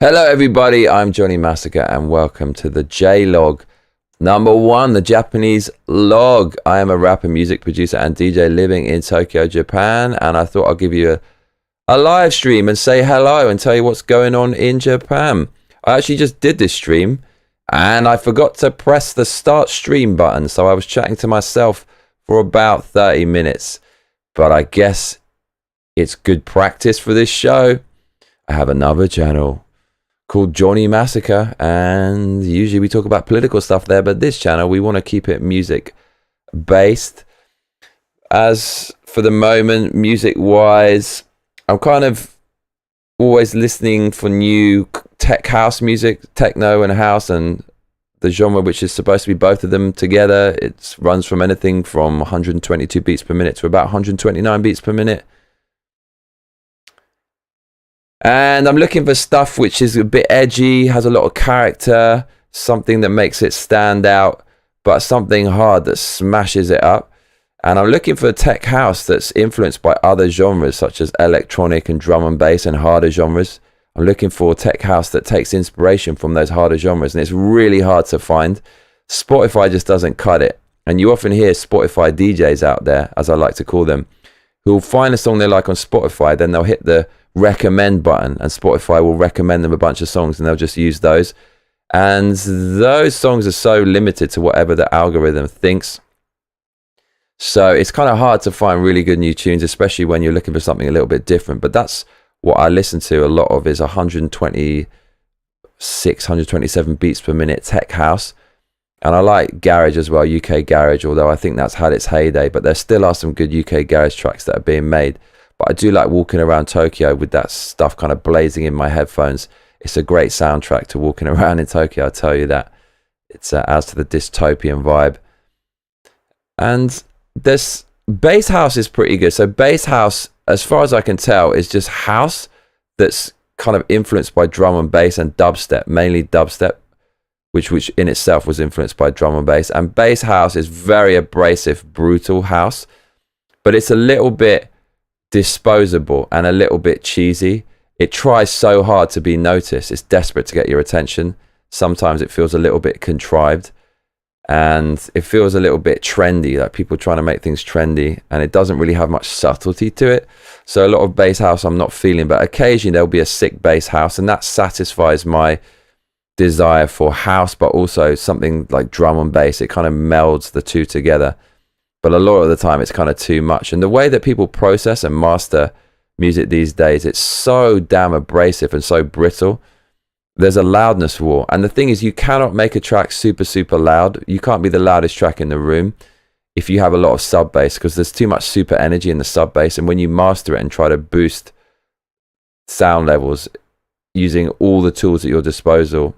Hello everybody, I'm Johnny Massacre and welcome to the J-Log. Number 1, the Japanese log. I am a rapper, music producer and DJ living in Tokyo, Japan, and I thought I'll give you a live stream and say hello and tell you what's going on in Japan. I actually just did this stream and I forgot to press the start stream button, so I was chatting to myself for about 30 minutes. But I guess it's good practice for this show. I have another channel called Johnny Massacre, and usually we talk about political stuff there, but this channel we want to keep it music based. As for the moment, music wise, I'm kind of always listening for new tech house music, techno and house, and the genre which is supposed to be both of them together. It runs from anything from 122 beats per minute to about 129 beats per minute. And I'm looking for stuff which is a bit edgy, has a lot of character, something that makes it stand out, but something hard that smashes it up. And I'm looking for tech house that's influenced by other genres such as electronic and drum and bass and harder genres. I'm looking for tech house that takes inspiration from those harder genres, and it's really hard to find. Spotify just doesn't cut it. And you often hear Spotify DJs out there, as I like to call them, who'll find a song they like on Spotify, then they'll hit the recommend button and Spotify will recommend them a bunch of songs and they'll just use those, and those songs are so limited to whatever the algorithm thinks, so it's kind of hard to find really good new tunes, especially when you're looking for something a little bit different. But that's what I listen to a lot of, is 127 beats per minute tech house. And I like garage as well, UK garage, although I think that's had its heyday, but there still are some good UK garage tracks that are being made. But I do like walking around Tokyo with that stuff kind of blazing in my headphones. It's a great soundtrack to walking around in Tokyo, I'll tell you that. It's adds to the dystopian vibe. And this bass house is pretty good. So bass house, as far as I can tell, is just house that's kind of influenced by drum and bass and dubstep, mainly dubstep, which in itself was influenced by drum and bass. And bass house is very abrasive, brutal house, but it's a little bit disposable and a little bit cheesy. It tries so hard to be noticed. It's desperate to get your attention. Sometimes it feels a little bit contrived and it feels a little bit trendy, like people trying to make things trendy, and it doesn't really have much subtlety to it. So a lot of bass house I'm not feeling, but occasionally there'll be a sick bass house, and that satisfies my desire for house, but also something like drum and bass. It kind of melds the two together. But a lot of the time it's kind of too much. And the way that people process and master music these days, it's so damn abrasive and so brittle. There's a loudness war. And the thing is, you cannot make a track super, super loud. You can't be the loudest track in the room if you have a lot of sub bass, because there's too much super energy in the sub bass. And when you master it and try to boost sound levels using all the tools at your disposal,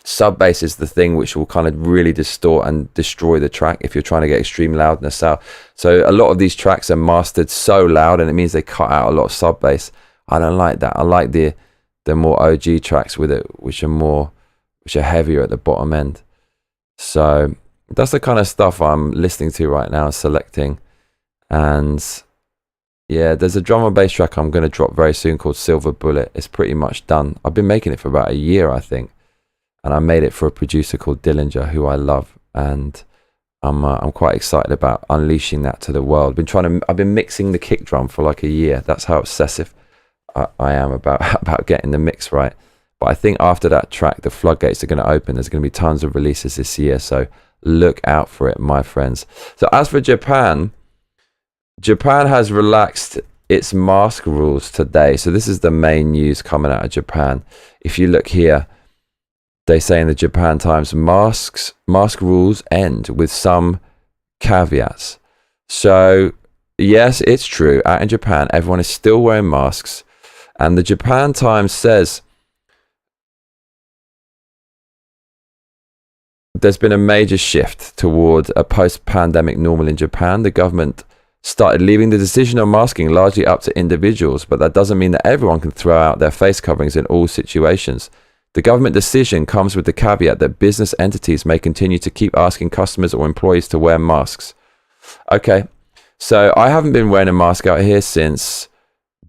sub bass is the thing which will kind of really distort and destroy the track if you're trying to get extreme loudness out. So a lot of these tracks are mastered so loud, and it means they cut out a lot of sub bass. I don't like that. I like the more OG tracks with it, which are heavier at the bottom end. So that's the kind of stuff I'm listening to right now, selecting. And yeah, there's a drum and bass track I'm going to drop very soon called Silver Bullet. It's pretty much done. I've been making it for about a year, I think. And I made it for a producer called Dillinger, who I love, and I'm quite excited about unleashing that to the world. I've been mixing the kick drum for like a year. That's how obsessive I am about getting the mix right. But I think after that track, the floodgates are going to open. There's going to be tons of releases this year, so look out for it, my friends. So as for Japan has relaxed its mask rules today. So this is the main news coming out of Japan. If you look here, they say in the Japan Times, mask rules end with some caveats. So yes, it's true. Out in Japan, everyone is still wearing masks. And the Japan Times says there's been a major shift toward a post-pandemic normal in Japan. The government started leaving the decision on masking largely up to individuals, but that doesn't mean that everyone can throw out their face coverings in all situations. The government decision comes with the caveat that business entities may continue to keep asking customers or employees to wear masks. Okay, so I haven't been wearing a mask out here since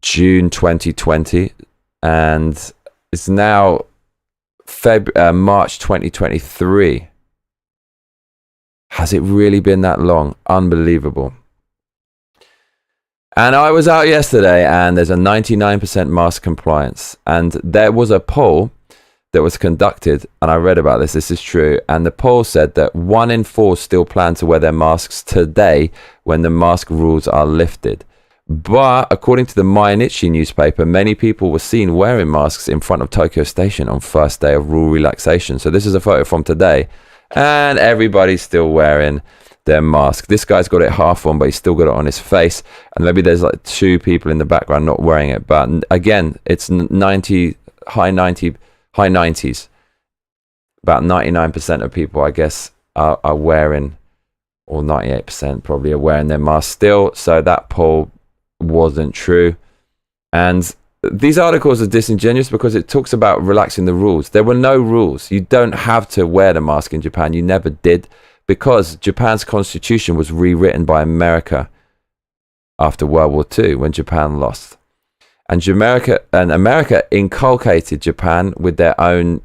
June 2020, and It's now March 2023. Has it really been that long? Unbelievable. And I was out yesterday, and there's a 99% mask compliance. And there was a poll that was conducted, and I read about this. This is true. And the poll said that 1 in 4 still plan to wear their masks today when the mask rules are lifted. But according to the Mainichi newspaper, many people were seen wearing masks in front of Tokyo Station on first day of rule relaxation. So this is a photo from today, and everybody's still wearing their mask. This guy's got it half on, but he's still got it on his face. And maybe there's like 2 people in the background not wearing it. But again, it's high 90s. About 99% of people, I guess, are wearing, or 98% probably are wearing their mask still. So that poll wasn't true. And these articles are disingenuous because it talks about relaxing the rules. There were no rules. You don't have to wear the mask in Japan. You never did, because Japan's constitution was rewritten by America after World War II when Japan lost. And America inculcated Japan with their own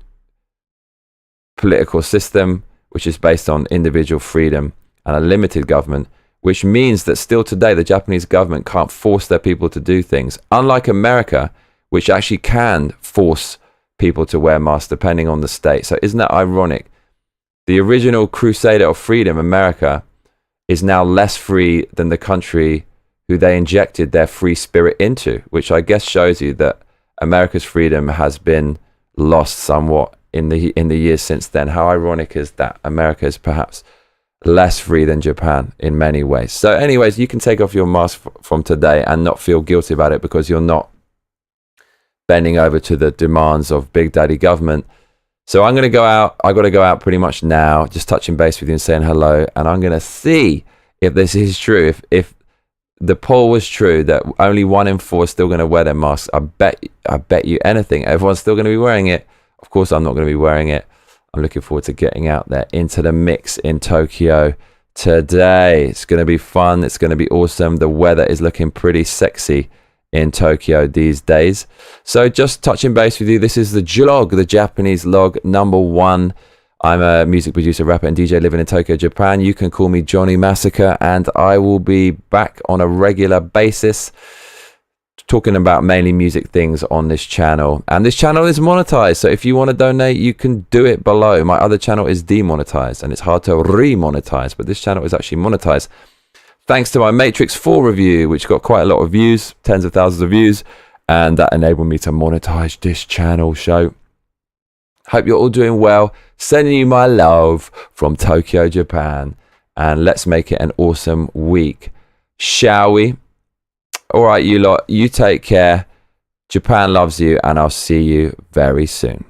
political system, which is based on individual freedom and a limited government, which means that still today the Japanese government can't force their people to do things. Unlike America, which actually can force people to wear masks depending on the state. So isn't that ironic? The original crusader of freedom, America, is now less free than the country who they injected their free spirit into, which I guess shows you that America's freedom has been lost somewhat in the years since then. How ironic is that? America is perhaps less free than Japan in many ways. So anyways, you can take off your mask from today and not feel guilty about it, because you're not bending over to the demands of Big Daddy government. So I'm going to go out. I got to go out pretty much now, just touching base with you and saying hello. And I'm going to see if this is true. If the poll was true that only 1 in 4 is still going to wear their masks, I bet you anything everyone's still going to be wearing it. Of course, I'm not going to be wearing it. I'm looking forward to getting out there into the mix in Tokyo today. It's going to be fun. It's going to be awesome. The weather is looking pretty sexy in Tokyo these days. So just touching base with you, this is the Jlog, the Japanese log #1. I'm a music producer, rapper, and DJ living in Tokyo, Japan. You can call me Johnny Massacre, and I will be back on a regular basis talking about mainly music things on this channel. And this channel is monetized, so if you want to donate, you can do it below. My other channel is demonetized, and it's hard to re-monetize, but this channel is actually monetized. Thanks to my Matrix 4 review, which got quite a lot of views, tens of thousands of views, and that enabled me to monetize this channel show. Hope you're all doing well. Sending you my love from Tokyo, Japan. And let's make it an awesome week, shall we? All right, you lot, you take care. Japan loves you, and I'll see you very soon.